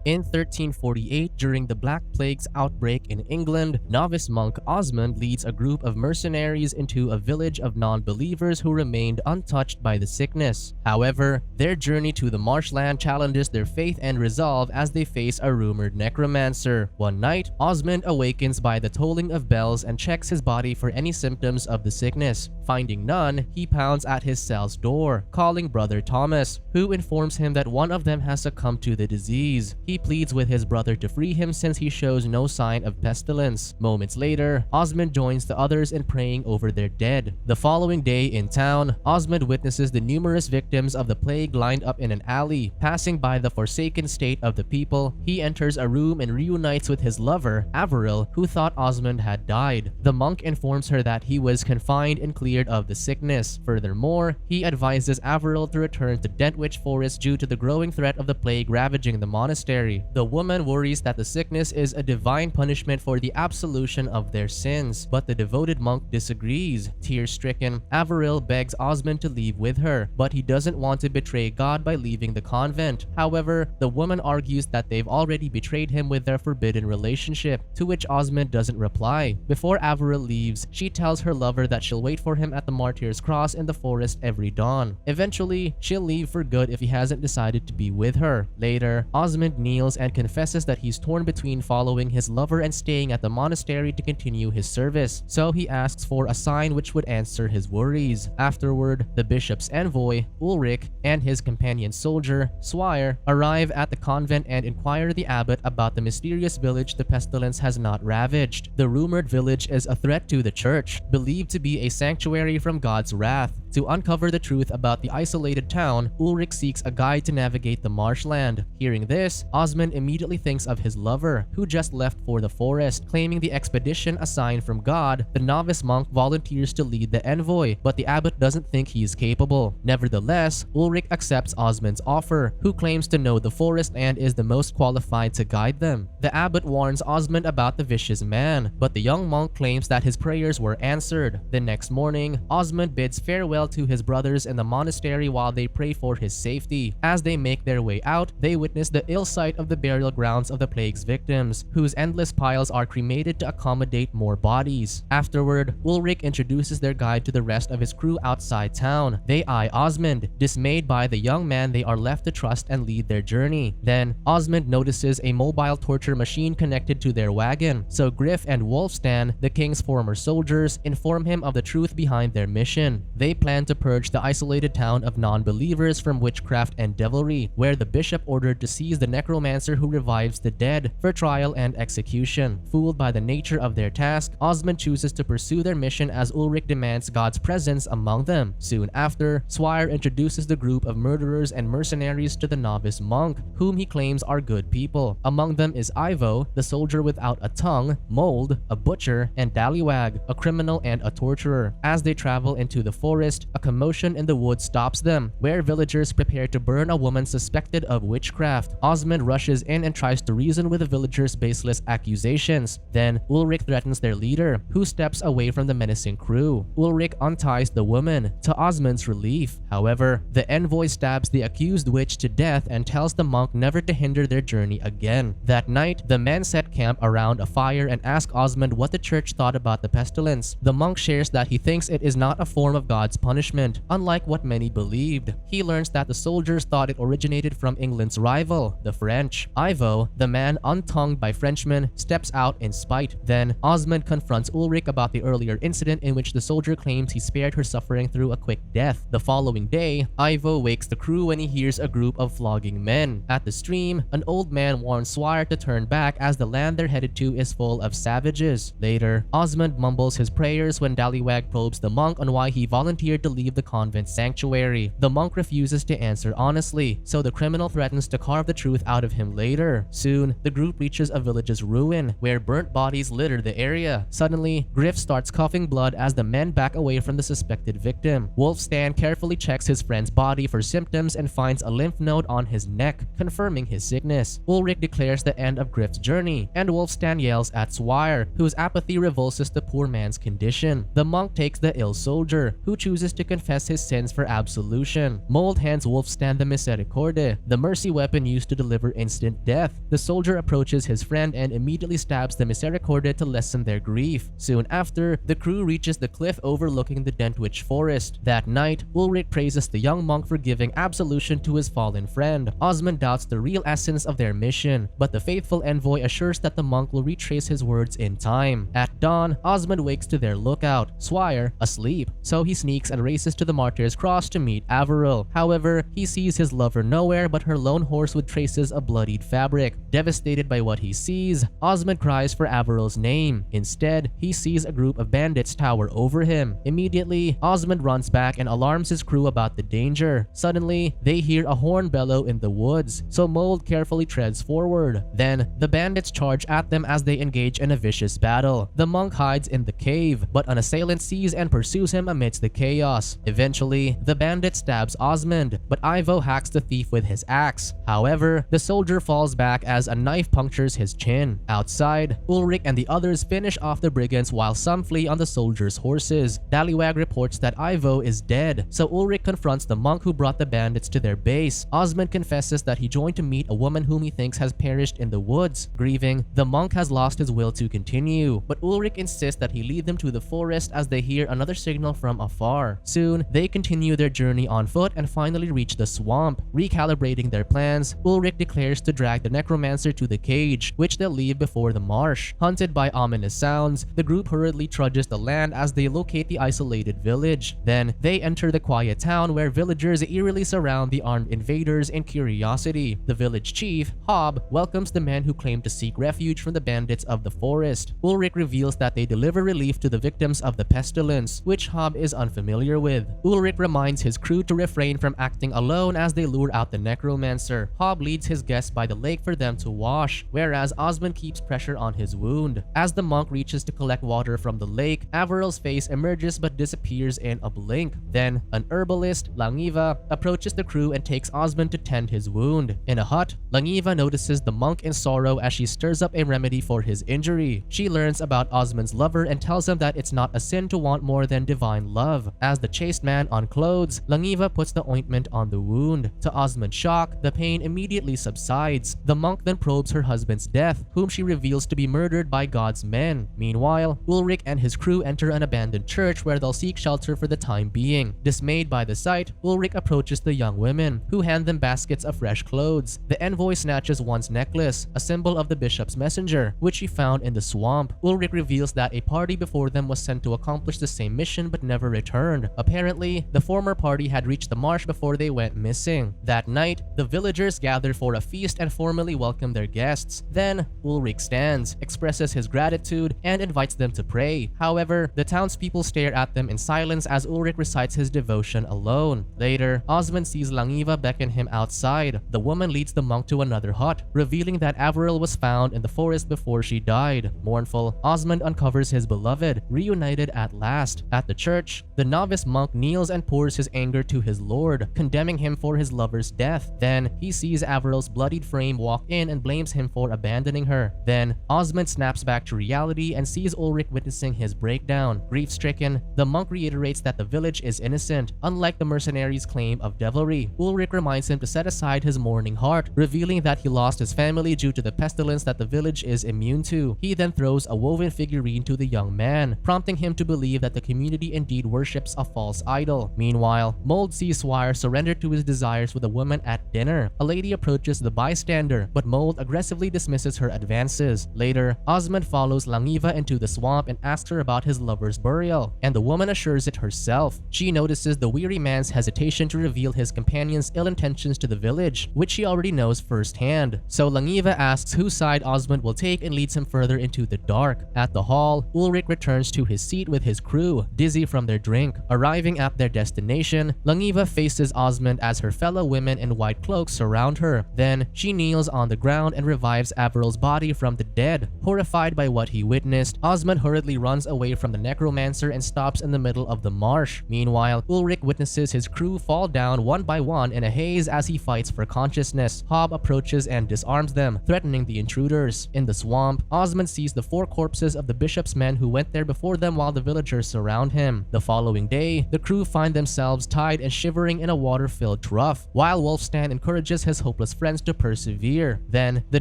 In 1348, during the Black Plague's outbreak in England, novice monk Osmund leads a group of mercenaries into a village of non-believers who remained untouched by the sickness. However, their journey to the marshland challenges their faith and resolve as they face a rumored necromancer. One night, Osmund awakens by the tolling of bells and checks his body for any symptoms of the sickness. Finding none, he pounds at his cell's door, calling brother Thomas, who informs him that one of them has succumbed to the disease. He pleads with his brother to free him since he shows no sign of pestilence. Moments later, Osmund joins the others in praying over their dead. The following day in town, Osmund witnesses the numerous victims of the plague lined up in an alley. Passing by the forsaken state of the people, he enters a room and reunites with his lover, Averil, who thought Osmund had died. The monk informs her that he was confined and cleared of the sickness. Furthermore, he advises Averil to return to Dentwich Forest due to the growing threat of the plague ravaging the monastery. The woman worries that the sickness is a divine punishment for the absolution of their sins, but the devoted monk disagrees. Tear-stricken, Averil begs Osmund to leave with her, but he doesn't want to betray God by leaving the convent. However, the woman argues that they've already betrayed him with their forbidden relationship, to which Osmund doesn't reply. Before Averil leaves, she tells her lover that she'll wait for him at the martyr's cross in the forest every dawn. Eventually, she'll leave for good if he hasn't decided to be with her. Later, Osmund kneels and confesses that he's torn between following his lover and staying at the monastery to continue his service, so he asks for a sign which would answer his worries. Afterward, the bishop's envoy, Ulrich, and his companion soldier, Swire, arrive at the convent and inquire the abbot about the mysterious village the pestilence has not ravaged. The rumored village is a threat to the church, believed to be a sanctuary from God's wrath. To uncover the truth about the isolated town, Ulrich seeks a guide to navigate the marshland. Hearing this, Osmund immediately thinks of his lover, who just left for the forest. Claiming the expedition a sign from God, the novice monk volunteers to lead the envoy, but the abbot doesn't think he is capable. Nevertheless, Ulrich accepts Osmund's offer, who claims to know the forest and is the most qualified to guide them. The abbot warns Osmund about the vicious man, but the young monk claims that his prayers were answered. The next morning, Osmund bids farewell to his brothers in the monastery while they pray for his safety. As they make their way out, they witness the ill sight of the burial grounds of the plague's victims, whose endless piles are cremated to accommodate more bodies. Afterward, Ulrich introduces their guide to the rest of his crew outside town. They eye Osmund, dismayed by the young man they are left to trust and lead their journey. Then, Osmund notices a mobile torture machine connected to their wagon, so Griff and Wolfstan, the king's former soldiers, inform him of the truth behind their mission. They plan to purge the isolated town of non-believers from witchcraft and devilry, where the bishop ordered to seize the necromancer who revives the dead for trial and execution. Fooled by the nature of their task, Osmund chooses to pursue their mission as Ulrich demands God's presence among them. Soon after, Swire introduces the group of murderers and mercenaries to the novice monk, whom he claims are good people. Among them is Ivo, the soldier without a tongue, Mold, a butcher, and Dallywag, a criminal and a torturer. As they travel into the forest, a commotion in the woods stops them, where villagers prepare to burn a woman suspected of witchcraft. Osmund rushes in and tries to reason with the villagers' baseless accusations. Then, Ulrich threatens their leader, who steps away from the menacing crew. Ulrich unties the woman, to Osmund's relief. However, the envoy stabs the accused witch to death and tells the monk never to hinder their journey again. That night, the men set camp around a fire and ask Osmund what the church thought about the pestilence. The monk shares that he thinks it is not a form of God's punishment, unlike what many believed. He learns that the soldiers thought it originated from England's rival, the French. Ivo, the man untongued by Frenchmen, steps out in spite. Then, Osmund confronts Ulrich about the earlier incident in which the soldier claims he spared her suffering through a quick death. The following day, Ivo wakes the crew when he hears a group of flogging men. At the stream, an old man warns Swire to turn back as the land they're headed to is full of savages. Later, Osmund mumbles his prayers when Dallywag probes the monk on why he volunteered to leave the convent sanctuary. The monk refuses to answer honestly, so the criminal threatens to carve the truth out of him later. Soon, the group reaches a village's ruin, where burnt bodies litter the area. Suddenly, Griff starts coughing blood as the men back away from the suspected victim. Wolfstan carefully checks his friend's body for symptoms and finds a lymph node on his neck, confirming his sickness. Ulrich declares the end of Griff's journey, and Wolfstan yells at Swire, whose apathy revulses the poor man's condition. The monk takes the ill soldier, who chooses refuses to confess his sins for absolution. Mold hands Wolfstand the Misericorde, the mercy weapon used to deliver instant death. The soldier approaches his friend and immediately stabs the Misericorde to lessen their grief. Soon after, the crew reaches the cliff overlooking the Dentwich forest. That night, Ulrich praises the young monk for giving absolution to his fallen friend. Osmund doubts the real essence of their mission, but the faithful envoy assures that the monk will retrace his words in time. At dawn, Osmund wakes to their lookout, Swire, asleep, so he sneaks and races to the Martyr's Cross to meet Averil. However, he sees his lover nowhere but her lone horse with traces of bloodied fabric. Devastated by what he sees, Osmund cries for Averil's name. Instead, he sees a group of bandits tower over him. Immediately, Osmund runs back and alarms his crew about the danger. Suddenly, they hear a horn bellow in the woods, so Mold carefully treads forward. Then, the bandits charge at them as they engage in a vicious battle. The monk hides in the cave, but an assailant sees and pursues him amidst the chaos. Eventually, the bandit stabs Osmund, but Ivo hacks the thief with his axe. However, the soldier falls back as a knife punctures his chin. Outside, Ulrich and the others finish off the brigands while some flee on the soldiers' horses. Dallywag reports that Ivo is dead, so Ulrich confronts the monk who brought the bandits to their base. Osmund confesses that he joined to meet a woman whom he thinks has perished in the woods. Grieving, the monk has lost his will to continue, but Ulrich insists that he lead them to the forest as they hear another signal from afar. Soon, they continue their journey on foot and finally reach the swamp. Recalibrating their plans, Ulrich declares to drag the necromancer to the cage, which they'll leave before the marsh. Hunted by ominous sounds, the group hurriedly trudges the land as they locate the isolated village. Then, they enter the quiet town where villagers eerily surround the armed invaders in curiosity. The village chief, Hob, welcomes the men who claim to seek refuge from the bandits of the forest. Ulrich reveals that they deliver relief to the victims of the pestilence, which Hob is unfamiliar with. Ulrich reminds his crew to refrain from acting alone as they lure out the necromancer. Hob leads his guests by the lake for them to wash, whereas Osmund keeps pressure on his wound. As the monk reaches to collect water from the lake, Averil's face emerges but disappears in a blink. Then, an herbalist, Langiva, approaches the crew and takes Osmund to tend his wound. In a hut, Langiva notices the monk in sorrow as she stirs up a remedy for his injury. She learns about Osmund's lover and tells him that it's not a sin to want more than divine love. As the chaste man unclothes, Langiva puts the ointment on the wound. To Osmund's shock, the pain immediately subsides. The monk then probes her husband's death, whom she reveals to be murdered by God's men. Meanwhile, Ulrich and his crew enter an abandoned church where they'll seek shelter for the time being. Dismayed by the sight, Ulrich approaches the young women, who hand them baskets of fresh clothes. The envoy snatches one's necklace, a symbol of the bishop's messenger, which she found in the swamp. Ulrich reveals that a party before them was sent to accomplish the same mission but never returned. Apparently, the former party had reached the marsh before they went missing. That night, the villagers gather for a feast and formally welcome their guests. Then, Ulrich stands, expresses his gratitude, and invites them to pray. However, the townspeople stare at them in silence as Ulrich recites his devotion alone. Later, Osmund sees Langiva beckon him outside. The woman leads the monk to another hut, revealing that Averil was found in the forest before she died. Mournful, Osmund uncovers his beloved, reunited at last. At the church, the novice monk kneels and pours his anger to his lord, condemning him for his lover's death. Then, he sees Averil's bloodied frame walk in and blames him for abandoning her. Then, Osmund snaps back to reality and sees Ulrich witnessing his breakdown. Grief-stricken, the monk reiterates that the village is innocent, unlike the mercenaries' claim of devilry. Ulrich reminds him to set aside his mourning heart, revealing that he lost his family due to the pestilence that the village is immune to. He then throws a woven figurine to the young man, prompting him to believe that the community indeed worships a false idol. Meanwhile, Mold sees Swire surrender to his desires with a woman at dinner. A lady approaches the bystander, but Mold aggressively dismisses her advances. Later, Osmund follows Langiva into the swamp and asks her about his lover's burial, and the woman assures it herself. She notices the weary man's hesitation to reveal his companion's ill intentions to the village, which she already knows firsthand. So Langiva asks whose side Osmund will take and leads him further into the dark. At the hall, Ulrich returns to his seat with his crew, dizzy from their drink. Arriving at their destination, Langiva faces Osmund as her fellow women in white cloaks surround her. Then, she kneels on the ground and revives Averil's body from the dead. Horrified by what he witnessed, Osmund hurriedly runs away from the necromancer and stops in the middle of the marsh. Meanwhile, Ulrich witnesses his crew fall down one by one in a haze as he fights for consciousness. Hob approaches and disarms them, threatening the intruders. In the swamp, Osmund sees the 4 corpses of the bishop's men who went there before them while the villagers surround him. The following day, the crew find themselves tied and shivering in a water-filled trough, while Wulfstan encourages his hopeless friends to persevere. Then, the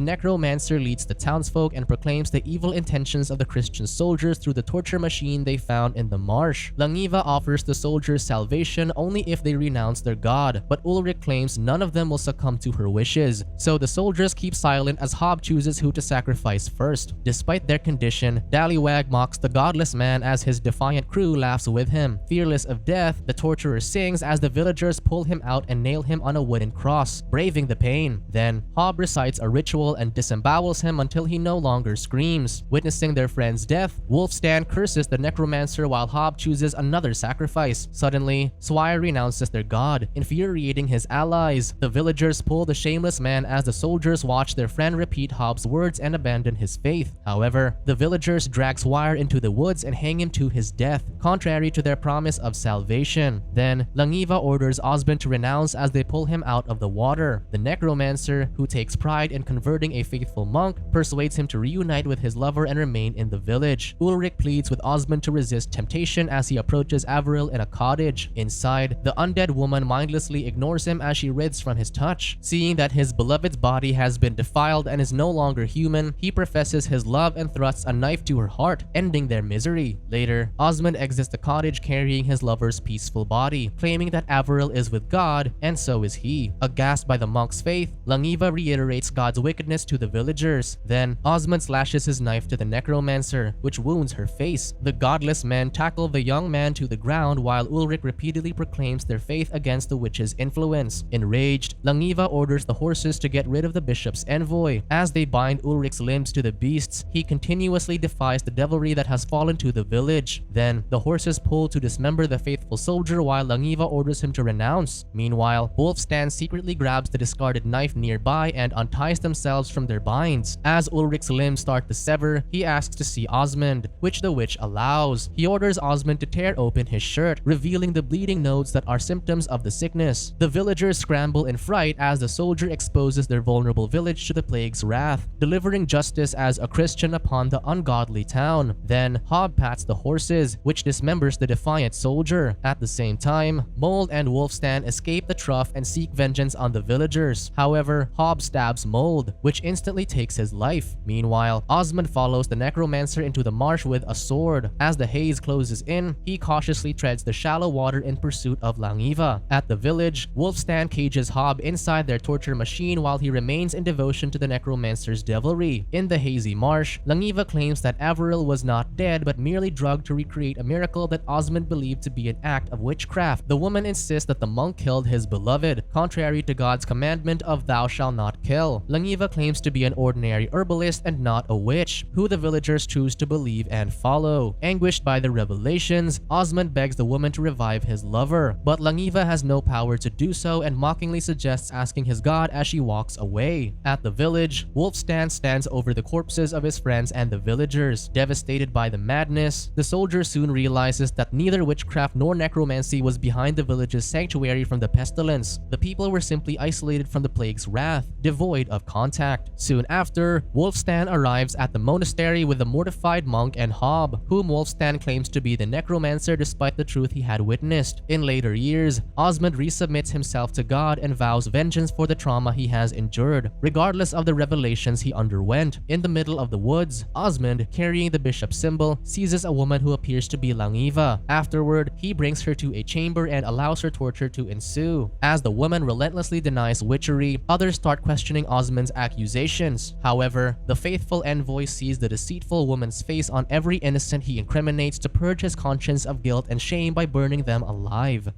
Necromancer leads the townsfolk and proclaims the evil intentions of the Christian soldiers through the torture machine they found in the marsh. Langiva offers the soldiers salvation only if they renounce their god, but Ulrich claims none of them will succumb to her wishes, so the soldiers keep silent as Hob chooses who to sacrifice first. Despite their condition, Dallywag mocks the godless man as his defiant crew laughs with him. Fearless of death, the torturer sings as the villagers pull him out and nail him on a wooden cross, braving the pain. Then, Hob recites a ritual and disembowels him until he no longer screams. Witnessing their friend's death, Wulfstan curses the necromancer while Hob chooses another sacrifice. Suddenly, Swire renounces their god, infuriating his allies. The villagers pull the shameless man as the soldiers watch their friend repeat Hob's words and abandon his faith. However, the villagers drag Swire into the woods and hang him to his death, contrary to their promise of salvation. Then, Langiva orders Osmund to renounce as they pull him out of the water. The necromancer, who takes pride in converting a faithful monk, persuades him to reunite with his lover and remain in the village. Ulrich pleads with Osmund to resist temptation as he approaches Averil in a cottage. Inside, the undead woman mindlessly ignores him as she writhes from his touch. Seeing that his beloved's body has been defiled and is no longer human, he professes his love and thrusts a knife to her heart, ending their misery. Later, Osmund exits the cottage carrying his lover's peaceful body, claiming that Averil is with God, and so is he. Aghast by the monk's faith, Langiva reiterates God's wickedness to the villagers. Then, Osmund slashes his knife to the necromancer, which wounds her face. The godless men tackle the young man to the ground while Ulrich repeatedly proclaims their faith against the witch's influence. Enraged, Langiva orders the horses to get rid of the bishop's envoy. As they bind Ulrich's limbs to the beasts, he continuously defies the devilry that has fallen to the village. Then, the horses pull to dismember the faithful soldier while Langiva orders him to renounce. Meanwhile, Wulfstan secretly grabs the discarded knife nearby and unties themselves from their binds. As Ulrich's limbs start to sever, he asks to see Osmund, which the witch allows. He orders Osmund to tear open his shirt, revealing the bleeding nodes that are symptoms of the sickness. The villagers scramble in fright as the soldier exposes their vulnerable village to the plague's wrath, delivering justice as a Christian upon the ungodly town. Then, Hob pats the horses, which dismembers the defiant soldier. At the same time, Mold and Wulfstan escape the trough and seek vengeance on the villagers. However, Hob stabs Mold, which instantly takes his life. Meanwhile, Osmund follows the necromancer into the marsh with a sword. As the haze closes in, he cautiously treads the shallow water in pursuit of Langiva. At the village, Wulfstan cages Hob inside their torture machine while he remains in devotion to the necromancer's devilry. In the hazy marsh, Langiva claims that Averil was not dead but merely drugged to recreate a miracle that Osmund believed to be an act of witchcraft. The woman insists that the monk killed his beloved, contrary to God's commandment of thou shalt not kill. Langiva claims to be an ordinary herbalist and not a witch, who the villagers choose to believe and follow. Anguished by the revelations, Osmund begs the woman to revive his lover, but Langiva has no power to do so and mockingly suggests asking his god as she walks away. At the village, Wulfstan stands over the corpses of his friends and the villagers. Devastated by the madness, the soldier soon realizes that neither witchcraft nor necromancy was behind the village's sanctuary from the pestilence. The people were simply isolated from the plague's wrath, devoid of contact. Soon after, Wulfstan arrives at the monastery with the mortified monk and Hob, whom Wulfstan claims to be the necromancer despite the truth he had witnessed. In later years, Osmund resubmits himself to God and vows vengeance for the trauma he has endured, regardless of the revelations he underwent. In the middle of the woods, Osmund, carrying the bishop's symbol, seizes a woman who appears to be Langiva. Afterward, he brings her to a chamber and allows her torture to ensue. As the woman relentlessly denies witchery, others start questioning Osmund's accusations. However, the faithful envoy sees the deceitful woman's face on every innocent he incriminates to purge his conscience of guilt and shame by burning them alive.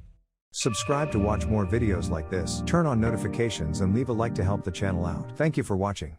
Subscribe to watch more videos like this, turn on notifications and leave a like to help the channel out. Thank you for watching.